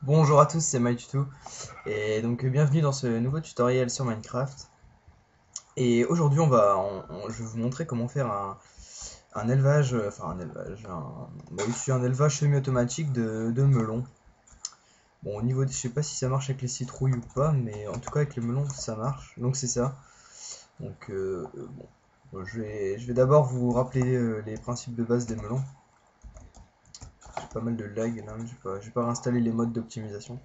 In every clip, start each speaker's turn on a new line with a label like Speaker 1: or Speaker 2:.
Speaker 1: Bonjour à tous, c'est MyTuto et donc bienvenue dans ce nouveau tutoriel sur Minecraft. Et aujourd'hui je vais vous montrer comment faire un élevage, ici un élevage semi-automatique de melons. Bon, au niveau je sais pas si ça marche avec les citrouilles ou pas, mais en tout cas avec les melons ça marche. Donc c'est ça. Donc je vais d'abord vous rappeler les principes de base des melons. J'ai pas mal de lag là, je vais pas réinstaller les modes d'optimisation.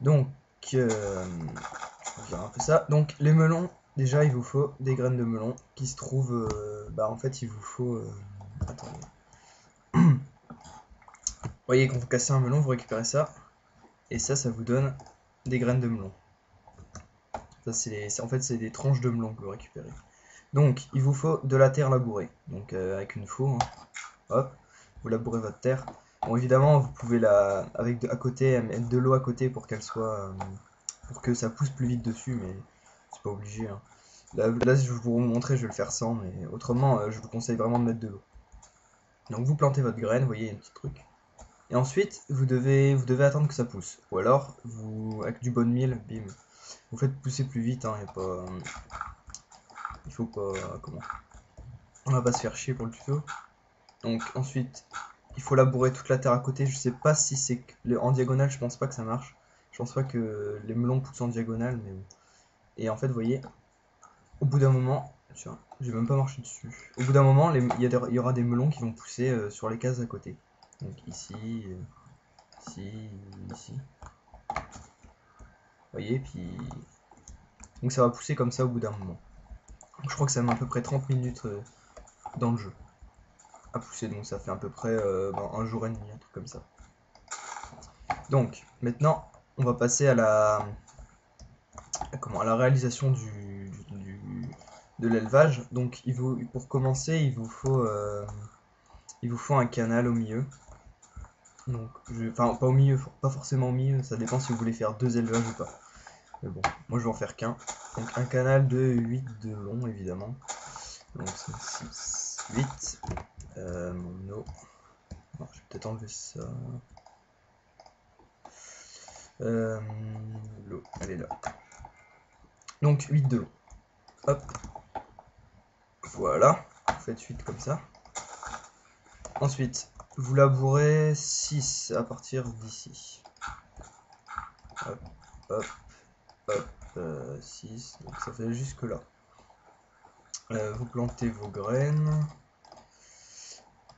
Speaker 1: Donc euh, on va dire un peu ça. Donc les melons, déjà il vous faut des graines de melon qui se trouvent. En fait il vous faut. Attendez. Vous voyez quand vous cassez un melon, vous récupérez ça. Et ça vous donne des graines de melon. Ça en fait c'est des tranches de melon que vous récupérez. Donc il vous faut de la terre labourée. Donc avec une faux, hein. Hop, vous labourez votre terre. Bon évidemment vous pouvez à côté mettre de l'eau à côté pour qu'elle soit pour que ça pousse plus vite dessus, mais c'est pas obligé, hein. Là, je vais vous montrer, je vais le faire sans, mais autrement, je vous conseille vraiment de mettre de l'eau. Donc vous plantez votre graine, vous voyez, il y a un petit truc. Et ensuite, vous devez attendre que ça pousse. Ou alors, avec du bon mille, bim, vous faites pousser plus vite, hein, il faut pas, comment, on va pas se faire chier pour le tuto. Donc ensuite, il faut labourer toute la terre à côté. Je sais pas si en diagonale, je pense pas que ça marche. Je pense pas que les melons poussent en diagonale, mais bon. Et en fait, vous voyez, au bout d'un moment, tiens, j'ai même pas marché dessus. Au bout d'un moment, il y aura des melons qui vont pousser sur les cases à côté. Donc ici, ici, ici. Vous voyez, puis. Donc ça va pousser comme ça au bout d'un moment. Donc, je crois que ça met à peu près 30 minutes dans le jeu à pousser. Donc ça fait à peu près un jour et demi, un truc comme ça. Donc maintenant, on va passer à la réalisation de l'élevage. Donc pour commencer, il vous faut un canal au milieu. Donc, enfin, pas au milieu, pas forcément au milieu, ça dépend si vous voulez faire deux élevages ou pas. Mais bon, moi je vais en faire qu'un. Donc, un canal de 8 de long, évidemment. Donc, c'est 6, 8. Mon eau. Non, je vais peut-être enlever ça. Euh, L'eau, elle est là. Donc, 8 de long. Hop, voilà. Vous faites 8 comme ça. Ensuite, vous labourez 6 à partir d'ici. Hop, hop, hop, 6. Donc, ça fait jusque là. Vous plantez vos graines.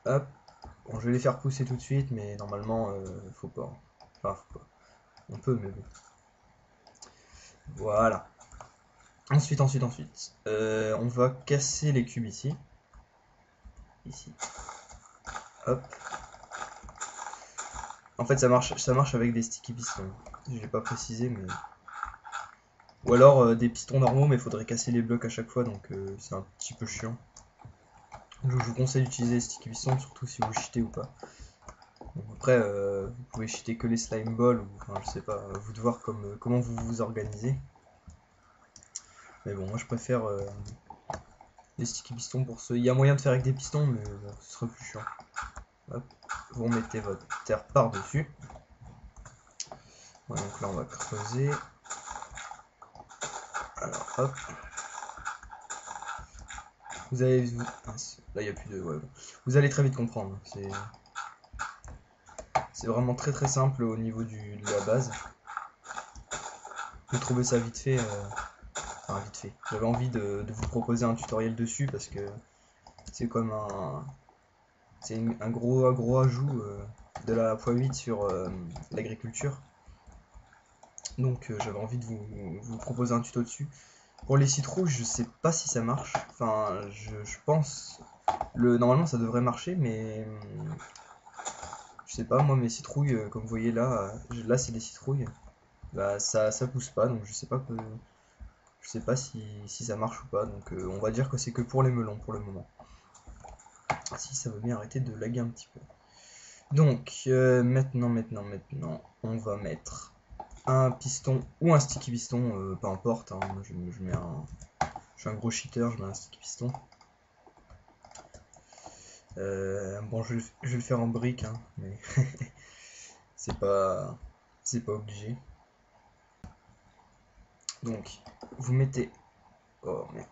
Speaker 1: Hop. Bon, je vais les faire pousser tout de suite, mais normalement, faut pas. Enfin, faut pas. On peut, mais bon. Voilà. Ensuite. On va casser les cubes ici. Ici. Hop. En fait, ça marche avec des sticky pistons. Je l'ai pas précisé, mais. Ou alors des pistons normaux, mais il faudrait casser les blocs à chaque fois, donc c'est un petit peu chiant. Donc, je vous conseille d'utiliser les sticky pistons, surtout si vous cheatez ou pas. Donc, après, vous pouvez cheater que les slime balls, ou enfin, je sais pas, vous de voir comment vous vous organisez. Mais bon, moi je préfère les sticky pistons pour ceux. Il y a moyen de faire avec des pistons, mais bon, ce serait plus chiant. Hop, vous remettez votre terre par-dessus. Ouais, donc là on va creuser. Alors hop. Vous allez. Là il n'y a plus de. Ouais, bon. Vous allez très vite comprendre. C'est vraiment très très simple au niveau de la base. J'ai trouvé ça vite fait. Enfin vite fait. J'avais envie de vous proposer un tutoriel dessus parce que c'est comme un gros ajout de la .8 sur l'agriculture. Donc j'avais envie de vous proposer un tuto dessus. Pour les citrouilles, je sais pas si ça marche. Enfin, je pense. Normalement, ça devrait marcher, mais je sais pas. Moi, mes citrouilles, comme vous voyez là, là c'est des citrouilles. Bah, ça pousse pas, donc je sais pas si ça marche ou pas. Donc, on va dire que c'est que pour les melons pour le moment. Si ça veut bien arrêter de laguer un petit peu. Donc, maintenant, on va mettre un piston ou un sticky piston, peu importe, hein. Moi, je suis un gros cheater, je mets un sticky piston. Bon, je vais le faire en brique, hein, mais c'est pas. c'est pas obligé. Donc, vous mettez... Oh merde.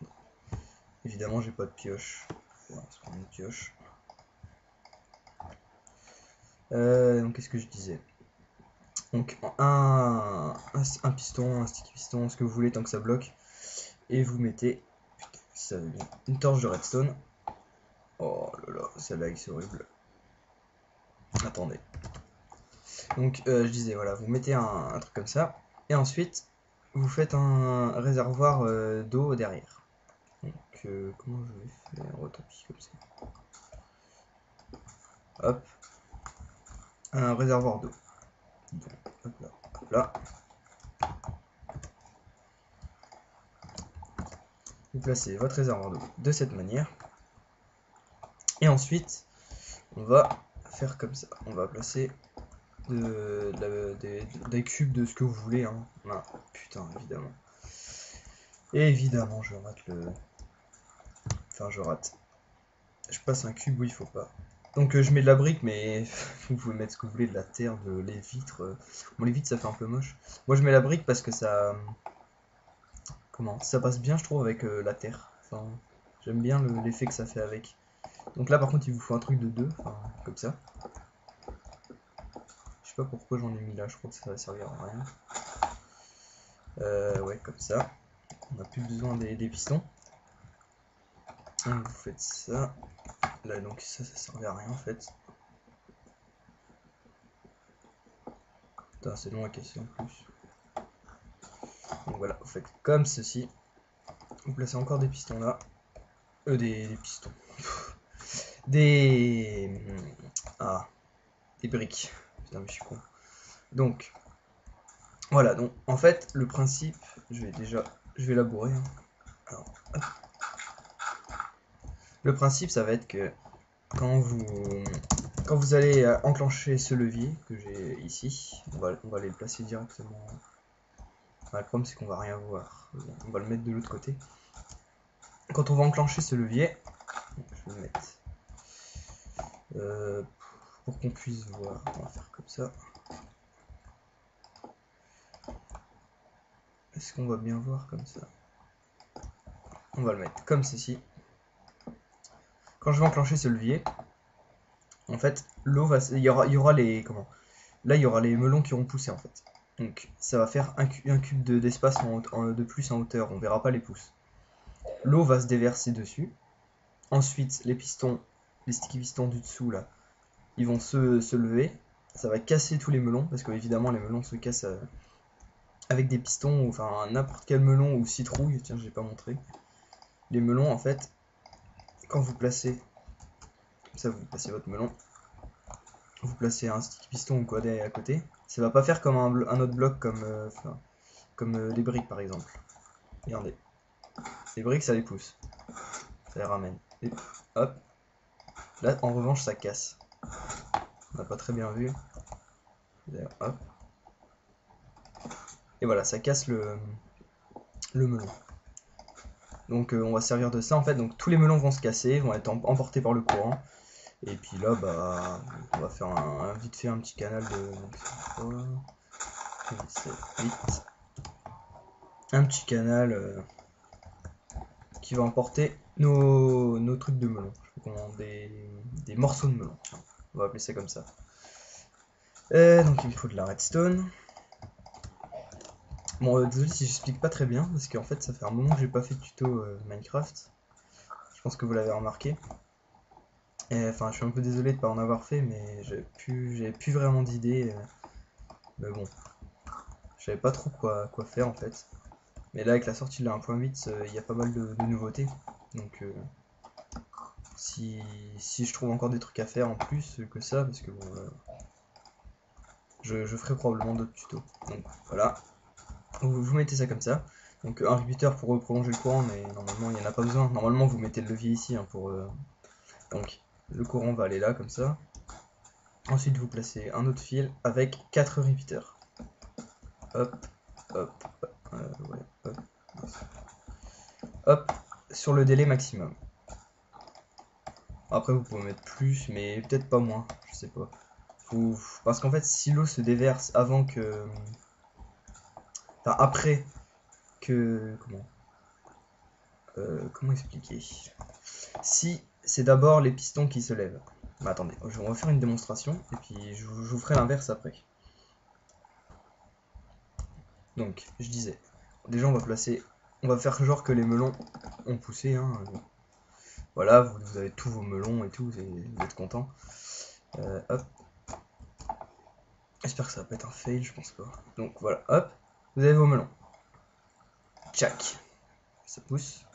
Speaker 1: Évidemment, j'ai pas de pioche. On va se prendre une pioche. Donc, qu'est-ce que je disais? Donc, un piston, un sticky piston, ce que vous voulez tant que ça bloque. Et vous mettez... Putain, ça va bien. Une torche de redstone. Oh là là, ça lag, c'est horrible. Attendez. Donc, je disais, voilà, vous mettez un truc comme ça. Et ensuite, vous faites un réservoir d'eau derrière. Donc, comment je vais faire? Oh, tant pis, comme ça. Hop. Un réservoir d'eau. Donc, hop là, hop là. Vous placez votre réservoir d'eau de cette manière. Et ensuite, on va faire comme ça. On va placer des cubes de ce que vous voulez. Hein. Ah, putain, évidemment. Et évidemment, je rate le... Enfin, je rate. Je passe un cube où il faut pas. Donc je mets de la brique, mais vous pouvez mettre ce que vous voulez, de la terre, les vitres. Bon, les vitres, ça fait un peu moche. Moi, je mets la brique parce que ça... Comment? Ça passe bien, je trouve, avec la terre. Enfin, j'aime bien l'effet que ça fait avec. Donc là, par contre, il vous faut un truc de 2, enfin, comme ça. Je sais pas pourquoi j'en ai mis là, je crois que ça va servir à rien. Ouais, comme ça. On n'a plus besoin des pistons. Donc, vous faites ça. Là, donc ça servait à rien en fait. Putain, c'est long à casser en plus. Donc voilà, vous faites comme ceci. Vous placez encore des pistons là. Des pistons. Des... Ah, des briques. Putain, mais je suis con. Donc, voilà, donc en fait, le principe, je vais labourer. Hein. Alors, le principe, ça va être que quand vous allez enclencher ce levier que j'ai ici, on va aller le placer directement. Enfin, le problème, c'est qu'on va rien voir. On va le mettre de l'autre côté. Quand on va enclencher ce levier, je vais le mettre pour qu'on puisse voir. On va faire comme ça. Est-ce qu'on va bien voir comme ça? On va le mettre comme ceci. Quand je vais enclencher ce levier, en fait, l'eau va... Il y aura les... Comment? Là, il y aura les melons qui auront poussé, en fait. Donc, ça va faire un cube d'espace de plus en hauteur. On verra pas les pousses. L'eau va se déverser dessus. Ensuite, les pistons, les sticky pistons du dessous, là, ils vont se lever. Ça va casser tous les melons, parce que évidemment les melons se cassent avec des pistons, ou enfin n'importe quel melon ou citrouille. Tiens, je l'ai pas montré. Les melons, en fait, quand vous placez, comme ça, vous placez votre melon, vous placez un sticky piston ou quoi à côté, ça va pas faire comme un autre bloc comme les briques par exemple. Regardez, les briques ça les pousse, ça les ramène. Et hop, là en revanche ça casse. On n'a pas très bien vu. Hop. Et voilà, ça casse le melon. Donc on va servir de ça en fait. Donc tous les melons vont se casser, vont être emportés par le courant. Et puis là, bah, on va faire vite fait un petit canal de 7, 8. Un petit canal qui va emporter nos trucs de melon. Je sais pas comment, des morceaux de melon. On va appeler ça comme ça. Donc il me faut de la redstone. Bon, désolé si j'explique pas très bien, parce qu'en fait ça fait un moment que j'ai pas fait de tuto Minecraft. Je pense que vous l'avez remarqué. Enfin, je suis un peu désolé de pas en avoir fait, mais j'avais plus vraiment d'idées. Mais bon, je savais pas trop quoi faire en fait. Mais là, avec la sortie de la 1.8, il y a pas mal de nouveautés. Donc, si je trouve encore des trucs à faire en plus que ça, parce que bon, je ferai probablement d'autres tutos. Donc voilà, vous mettez ça comme ça. Donc un repeater pour prolonger le courant, mais normalement il n'y en a pas besoin. Normalement vous mettez le levier ici hein, pour... Donc le courant va aller là comme ça. Ensuite vous placez un autre fil avec 4 repeaters. Hop, hop, ouais, hop, hop, sur le délai maximum. Après vous pouvez mettre plus, mais peut-être pas moins, je sais pas. Parce qu'en fait, si l'eau se déverse avant que... Enfin, après que... Comment expliquer? Si c'est d'abord les pistons qui se lèvent. Bah, attendez, on va faire une démonstration et puis je vous ferai l'inverse après. Donc, je disais, déjà on va faire genre que les melons ont poussé. Hein. Voilà, vous avez tous vos melons et tout, vous êtes contents. Hop. J'espère que ça va pas être un fail, je pense pas. Donc voilà, hop, vous avez vos melons. Tchac, ça pousse.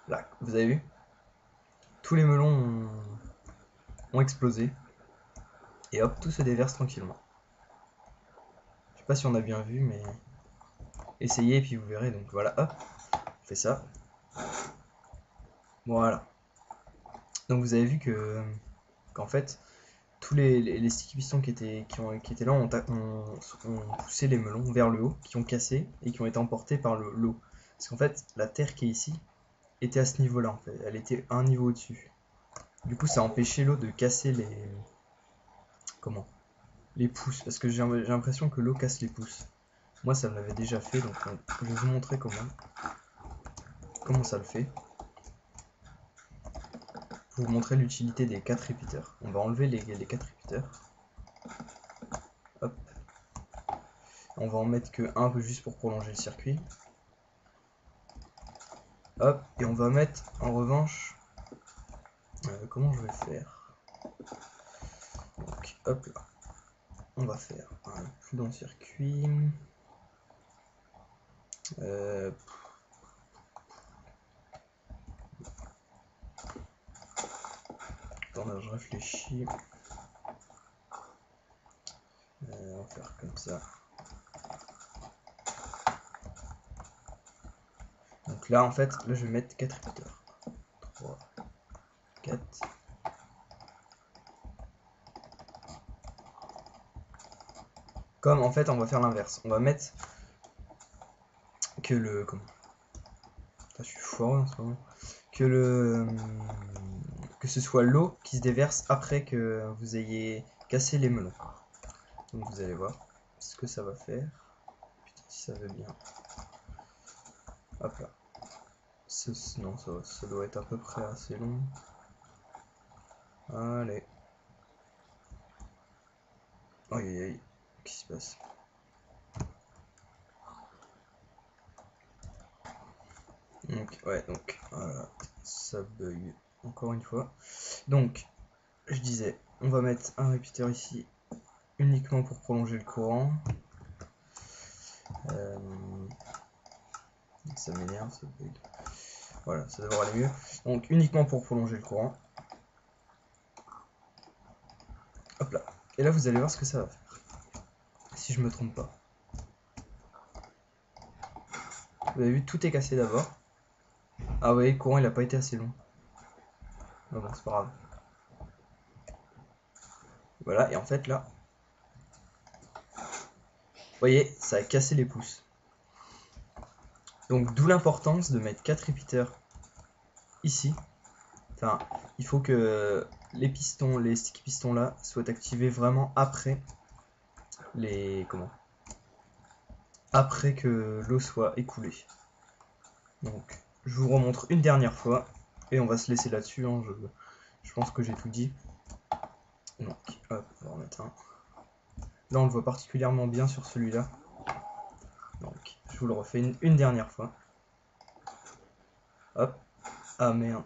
Speaker 1: Là, vous avez vu? Tous les melons ont explosé. Et hop, tout se déverse tranquillement. Je sais pas si on a bien vu, mais essayez et puis vous verrez. Donc voilà, hop, on fait ça. Voilà. Donc vous avez vu qu'en fait, tous les sticky pistons qui étaient là ont poussé les melons vers le haut, qui ont cassé et qui ont été emportés par l'eau. Parce qu'en fait, la terre qui est ici était à ce niveau-là, en fait. Elle était un niveau au-dessus. Du coup, ça a empêché l'eau de casser les pousses. Parce que j'ai l'impression que l'eau casse les pousses. Moi, ça me l'avait déjà fait, donc je vais vous montrer comment ça le fait. Pour vous montrer l'utilité des 4 repeaters. On va enlever les 4 repeaters. Hop. On va en mettre que un peu juste pour prolonger le circuit. Hop. Et on va mettre en revanche... comment je vais faire? Donc, hop là. On va faire un plus dans le circuit. Attends, je réfléchis. On va faire comme ça. Donc là, en fait, là, je vais mettre 4 repeaters. 3, 4. Comme, en fait, on va faire l'inverse. On va mettre que le... Comment? Je suis foireux en ce moment. Que ce soit l'eau qui se déverse après que vous ayez cassé les melons. Donc vous allez voir ce que ça va faire. Putain, si ça veut bien. Hop là. Non, ça doit être à peu près assez long. Allez. Aïe aïe aïe. Qu'est-ce qui se passe? Donc, ouais, donc, voilà. Ça bug encore une fois. Donc, je disais, on va mettre un repeater ici uniquement pour prolonger le courant. Ça m'énerve, ça bug. Voilà, ça devrait aller mieux. Donc uniquement pour prolonger le courant. Hop là. Et là vous allez voir ce que ça va faire. Si je me trompe pas. Vous avez vu, tout est cassé d'abord. Ah ouais, le courant il a pas été assez long. Ah bon, c'est pas grave. Voilà, et en fait là, vous voyez, ça a cassé les pouces. Donc d'où l'importance de mettre 4 repeaters ici. Enfin, il faut que les pistons, les sticky pistons là, soient activés vraiment après après que l'eau soit écoulée. Donc, je vous remontre une dernière fois et on va se laisser là-dessus. Hein, je pense que j'ai tout dit. Donc, hop, on va en mettre un. Là, on le voit particulièrement bien sur celui-là. Donc, je vous le refais une dernière fois. Hop. Ah merde.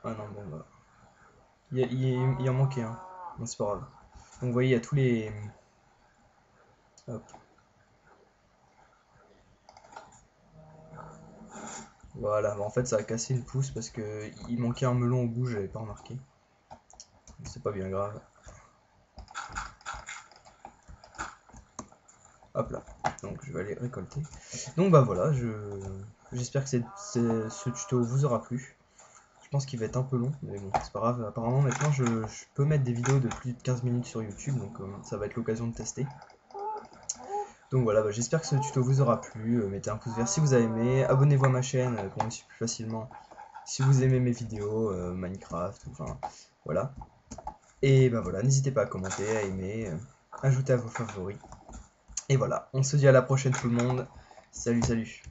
Speaker 1: Ah non, bon bah. Il en manquait un. Bon, c'est pas grave. Donc, vous voyez, il y a tous les. Hop. Voilà, bah en fait ça a cassé une pousse parce que il manquait un melon au bout, j'avais pas remarqué. C'est pas bien grave. Hop là, donc je vais aller récolter. Donc bah voilà, j'espère que ce tuto vous aura plu. Je pense qu'il va être un peu long, mais bon, c'est pas grave. Apparemment maintenant je peux mettre des vidéos de plus de 15 minutes sur YouTube, donc ça va être l'occasion de tester. Donc voilà, bah, j'espère que ce tuto vous aura plu. Mettez un pouce vert si vous avez aimé, abonnez-vous à ma chaîne pour me suivre plus facilement si vous aimez mes vidéos, Minecraft, enfin voilà. Et ben voilà, n'hésitez pas à commenter, à aimer, ajouter à vos favoris. Et voilà, on se dit à la prochaine tout le monde. Salut, salut.